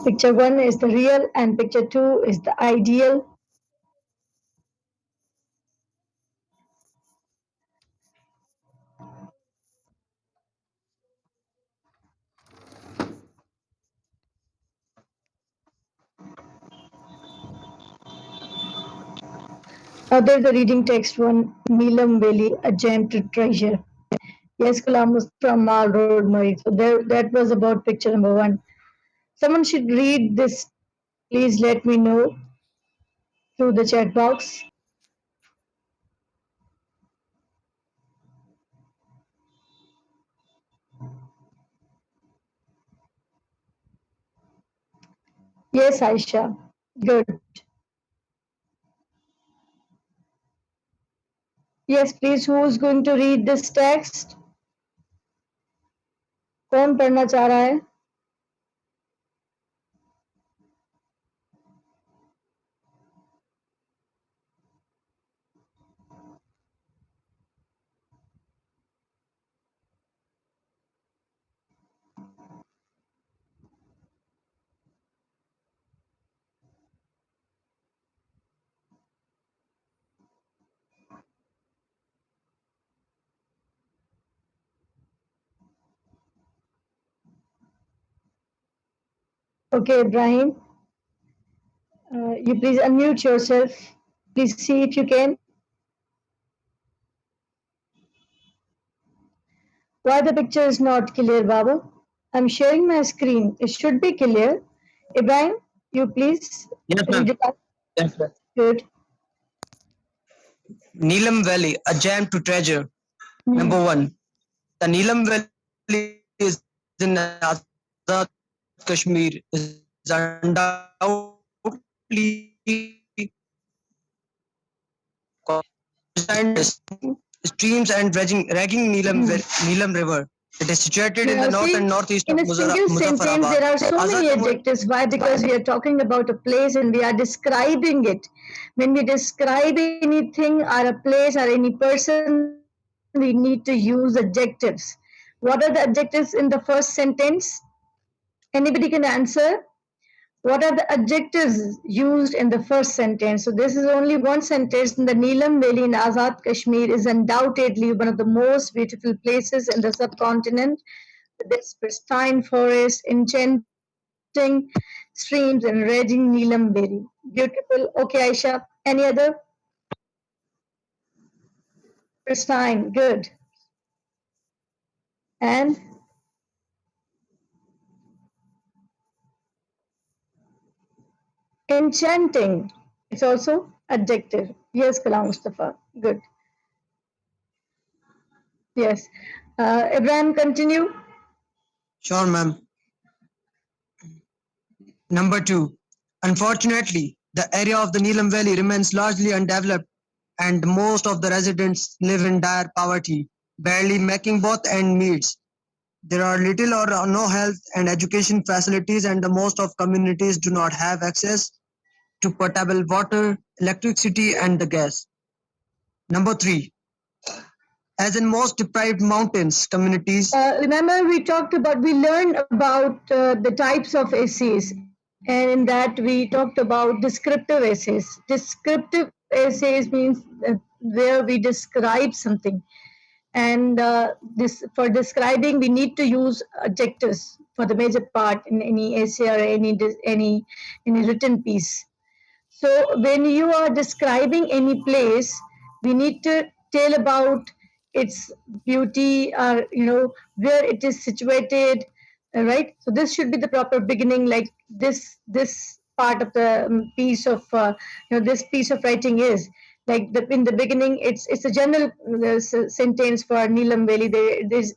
Picture 1 is the real and picture 2 is the ideal. Other the reading text 1, Neelam Valley, a gem to treasure. Yes, Kalam was from Mall Road, Murray. So that was about picture number 1. Someone should read this. Please let me know through the chat box. Yes, Aisha. Good. Yes, please. Who is going to read this text? कौन पढ़ना चाह रहा है? Okay, Ibrahim. You please unmute yourself. Please see if you can. Why the picture is not clear, Baba? I'm sharing my screen. It should be clear. Ibrahim, you please Yes, ma'am. read it out. Yes, ma'am. Good. Neelam Valley, a gem to treasure. Number 1. The Neelam Valley is in Azad Kashmir is undoubtedly streams and ragging Neelam River. It is situated in the Now, north see, and northeast in of a single sentence, Muzaffarabad. there are so many adjectives. Why? Because we are talking about a place and we are describing it. When we describe anything or a place or any person, we need to use adjectives. What are the adjectives in the first sentence? Anybody can answer? What are the adjectives used in the first sentence? So this is only one sentence. The Neelam Valley in Azad Kashmir is undoubtedly one of the most beautiful places in the subcontinent. With its pristine forests, enchanting streams, and raging Neelam Valley. Beautiful. Okay, Aisha. Any other? Pristine. Good. And enchanting. It's also adjective. Yes, Kalam Mustafa. Good. Yes. Ibrahim, continue. Sure, ma'am. Number 2. Unfortunately, the area of the Neelam Valley remains largely undeveloped and most of the residents live in dire poverty, barely making both ends meet. There are little or no health and education facilities and the most of communities do not have access to potable water, electricity and the gas. Number 3. As in most deprived mountains communities, Remember, we learned about the types of essays, and in that we talked about descriptive essays. Descriptive essays means where we describe something, and this for describing we need to use adjectives for the major part in any essay or any written piece. So when you are describing any place, we need to tell about its beauty or where it is situated, right? So this should be the proper beginning, like this part of the piece of this piece of writing is like in the beginning. It's a general sentence for Neelam Valley.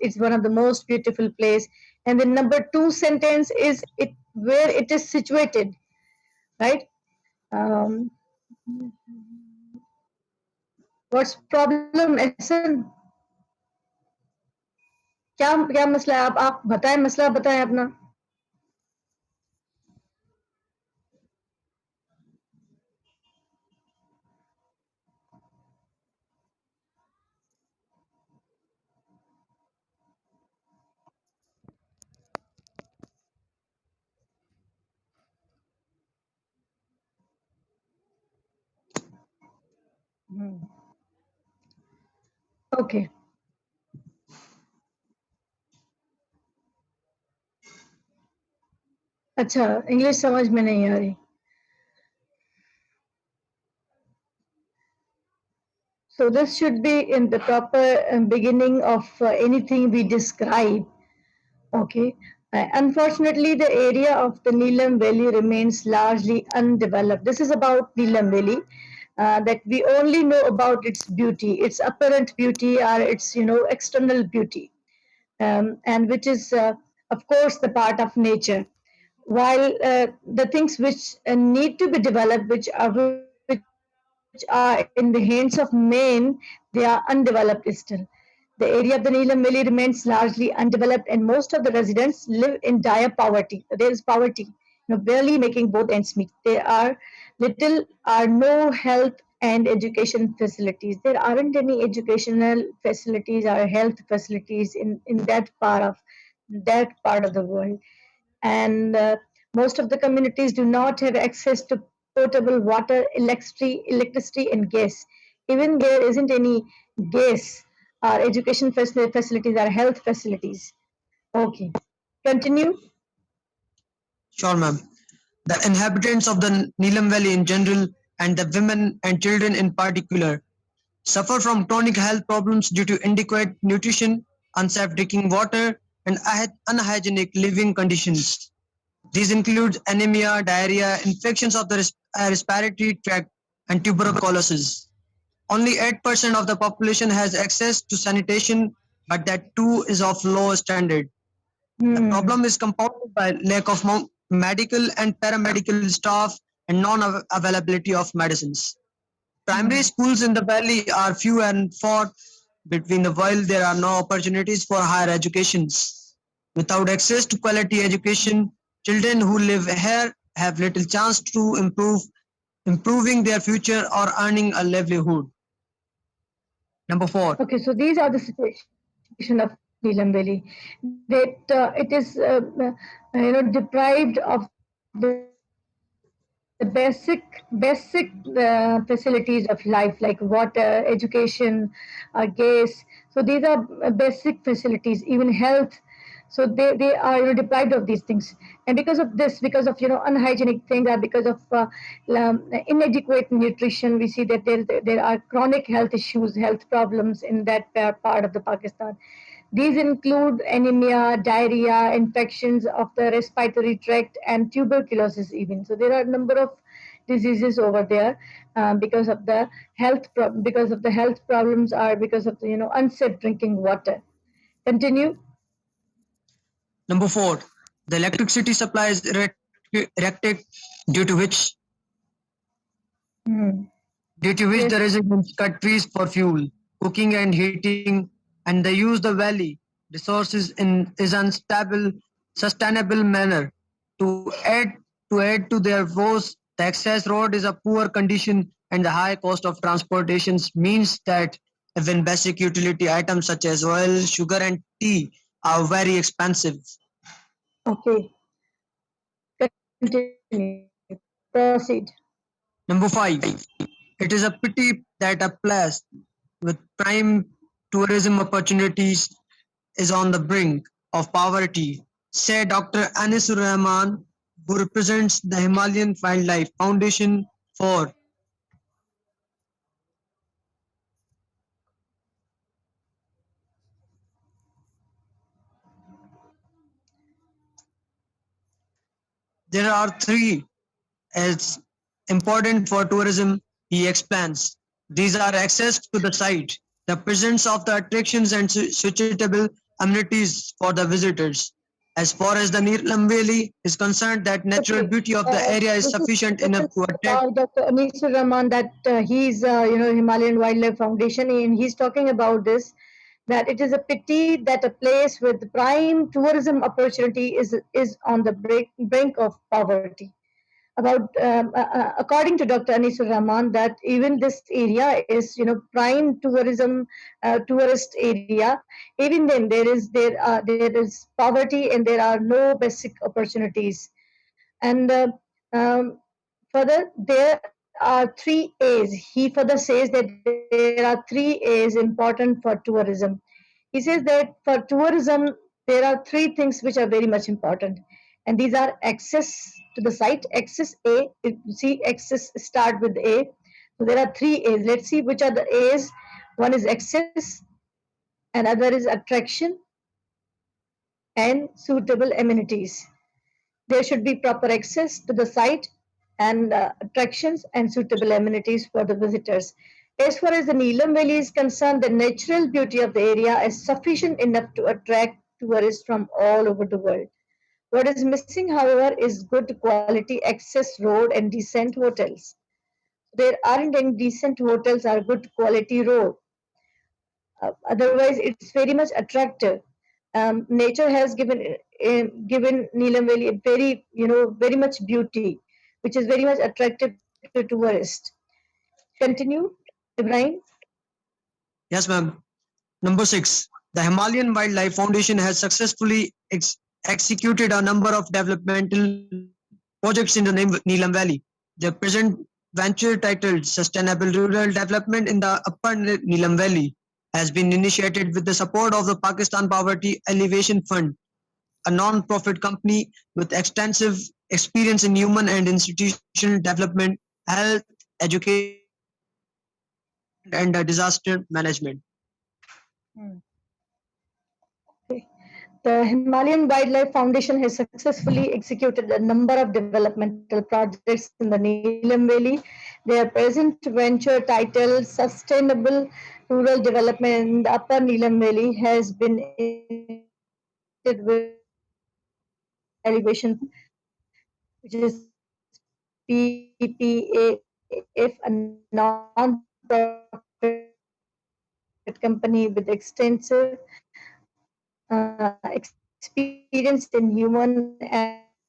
It's one of the most beautiful place, and the number 2 sentence is it where it is situated, right? Um, what's problem, Ehsan? क्या क्या मसला है? आप बताएं, मसला बताएं अपना. Hmm. Okay. अच्छा, इंग्लिश समझ में नहीं आ रही. So this should be in the proper beginning of anything we describe. Okay. Unfortunately, the area of the Neelam Valley remains largely undeveloped. This is about Neelam Valley. That we only know about its beauty, its apparent beauty, or its external beauty, and which is, of course, the part of nature. While the things which need to be developed, which are in the hands of men, they are undeveloped still. The area of the Neelam Valley remains largely undeveloped, and most of the residents live in dire poverty. There is poverty, barely making both ends meet. There are little or no health and education facilities. There aren't any educational facilities or health facilities in that part of the world. And most of the communities do not have access to potable water, electricity, and gas. Even there isn't any gas or education facilities or health facilities. Okay, continue. Sure, ma'am. The inhabitants of the Neelam Valley in general and the women and children in particular suffer from chronic health problems due to inadequate nutrition, unsafe drinking water, and unhygienic living conditions. These include anemia, diarrhea, infections of the respiratory tract, and tuberculosis. Only 8% of the population has access to sanitation, but that too is of low standard. The Hmm. problem is compounded by lack of medical and paramedical staff and non-availability of medicines. Primary Hmm. schools in the valley are few and far between the while there are no opportunities for higher education. Without access to quality education, children who live here have little chance to improving their future or earning a livelihood. Number four. Okay, so these are the situation of Neelam Valley. That it is, deprived of the basic facilities of life, like water, education, gas. So these are basic facilities, even health. So they are deprived of these things, and because of this, because of unhygienic things, or because of inadequate nutrition, we see that there are chronic health issues, health problems in that part of the Pakistan. These include anemia, diarrhea, infections of the respiratory tract, and tuberculosis even. So there are a number of diseases over there, because of the because of the health problems, or because of the unsafe drinking water. Continue. Number four. The electricity supply is erratic due to which Hmm. the Yes. residents cut trees for fuel, cooking and heating, and they use the valley resources in is unstable, sustainable manner. To add to their woes, the access road is a poor condition and the high cost of transportations means that even basic utility items such as oil, sugar and tea are very expensive. Okay. Continue. Proceed. Number five, it is a pity that a place with prime tourism opportunities is on the brink of poverty, said Dr. Anisur Rahman, who represents the Himalayan Wildlife Foundation for there are three as important for tourism, he explains. These are access to the site, the presence of the attractions and suitable amenities for the visitors. As far as the Neelam Valley is concerned, that natural Okay. beauty of the area is This is sufficient this enough is to attract. about Dr. Anisur Rahman, that he's Himalayan Wildlife Foundation, and he's talking about this, that it is a pity that a place with prime tourism opportunity is on the brink of poverty. According to Dr. Anisur Rahman, that even this area is prime tourism, tourist area. Even then there is poverty, and there are no basic opportunities. And um, further, there are three A's. He further says that there are three A's important for tourism. He says that for tourism, there are three things which are very much important, and these are access to the site. Access A. You see, access start with A. So there are three A's. Let's see which are the A's. One is access, another is attraction, and suitable amenities. There should be proper access to the site and attractions and suitable amenities for the visitors. As far as the Neelam Valley is concerned, the natural beauty of the area is sufficient enough to attract tourists from all over the world. What is missing, however, is good quality access road and decent hotels. There aren't any decent hotels or good quality road. Otherwise, it's very much attractive. Nature has given Neelam Valley a very very much beauty, which is very much attractive to tourists. Continue, Ibrahim. Yes, ma'am. Number 6. The Himalayan Wildlife Foundation has successfully executed a number of developmental projects in the Neelam Valley. The present venture titled Sustainable Rural Development in the Upper Neelam Valley has been initiated with the support of the Pakistan Poverty Alleviation Fund, a non-profit company with extensive experience in human and institutional development, health, education, and disaster management. Hmm. The Himalayan Wildlife Foundation has successfully executed a number of developmental projects in the Neelam Valley. Their present venture titled Sustainable Rural Development in the Upper Neelam Valley has been initiated with Elevation, which is PPAF, a non-profit company with extensive experience in human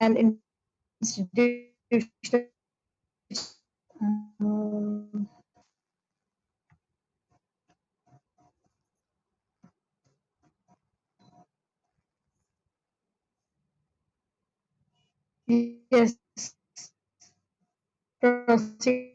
and institutional um, yes, proceed.